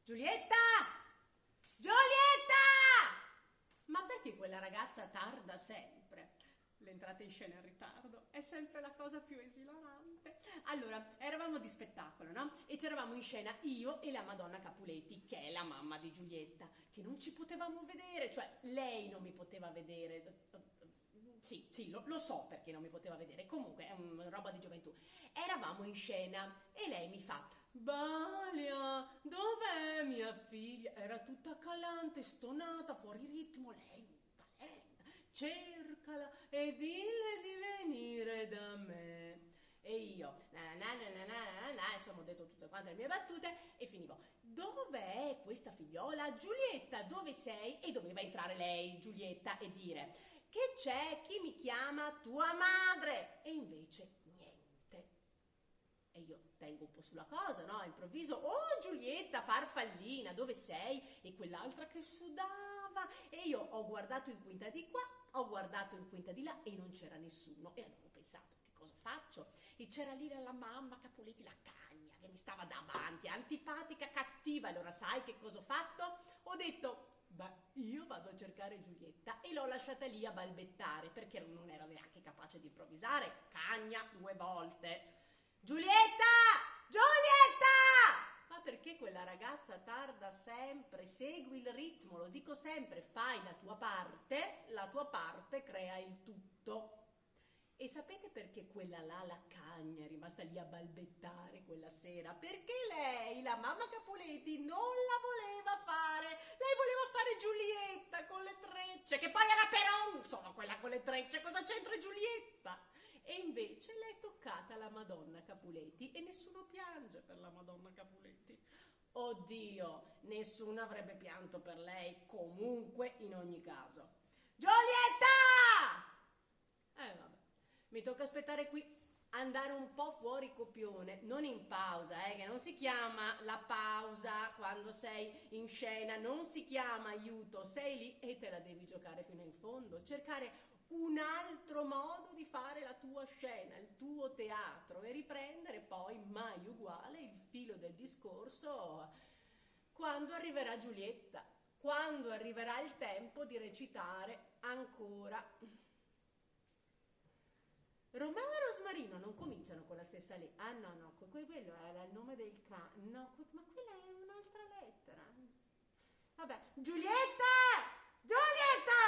Giulietta! Giulietta! Ma perché quella ragazza tarda sempre? L'entrata in scena in ritardo è sempre la cosa più esilarante. Allora, eravamo di spettacolo, no? E c'eravamo in scena io e la Madonna Capuletti, che è la mamma di Giulietta, che non ci potevamo vedere, cioè lei non mi poteva vedere. Sì, lo so perché non mi poteva vedere, comunque è una roba di gioventù. Eravamo in scena e lei mi fa: Balia, dov'è mia figlia? Era tutta calante, stonata, fuori ritmo, lei talenta, cercala e dille di venire da me. E io, insomma, ho detto tutte quante le mie battute e finivo: dov'è questa figliola? Giulietta, dove sei? E doveva entrare lei, Giulietta, e dire: che c'è? Chi mi chiama? Tua madre! E invece niente. E io tengo un po' sulla cosa, no? Improvviso: oh Giulietta, farfallina, dove sei? E quell'altra che sudava. E io ho guardato in quinta di qua, ho guardato in quinta di là e non c'era nessuno. E allora ho pensato: che cosa faccio? E c'era lì la mamma Capuletti, la cagna, che mi stava davanti, antipatica, cattiva. Allora sai che cosa ho fatto? Ho detto: beh, io vado a cercare Giulietta, e l'ho lasciata lì a balbettare perché non era neanche capace di improvvisare. Cagna 2 volte. Giulietta! Giulietta! Ma perché quella ragazza tarda sempre? Segui il ritmo, lo dico sempre, fai la tua parte crea il tutto. E sapete perché quella là, la cagna, è rimasta lì a balbettare quella sera? Perché lei, la mamma Capuletti, non la voleva fare. Lei voleva fare Giulietta con le trecce, che poi era Peronzo, quella con le trecce. Cosa c'entra Giulietta? E invece le è toccata la Madonna Capuletti e nessuno piange per la Madonna Capuletti. Oddio, nessuno avrebbe pianto per lei comunque in ogni caso. Giulietta! Vabbè. Mi tocca aspettare qui, andare un po' fuori copione, non in pausa, che non si chiama la pausa quando sei in scena, non si chiama aiuto, sei lì e te la devi giocare fino in fondo, cercare un altro modo di fare la tua scena, il tuo teatro, e riprendere poi mai uguale il filo del discorso quando arriverà Giulietta, quando arriverà il tempo di recitare ancora. Romeo e Rosmarino non cominciano con la stessa lettera. Ah no, quello era il nome del cane. No, ma quella è un'altra lettera. Vabbè, Giulietta! Giulietta!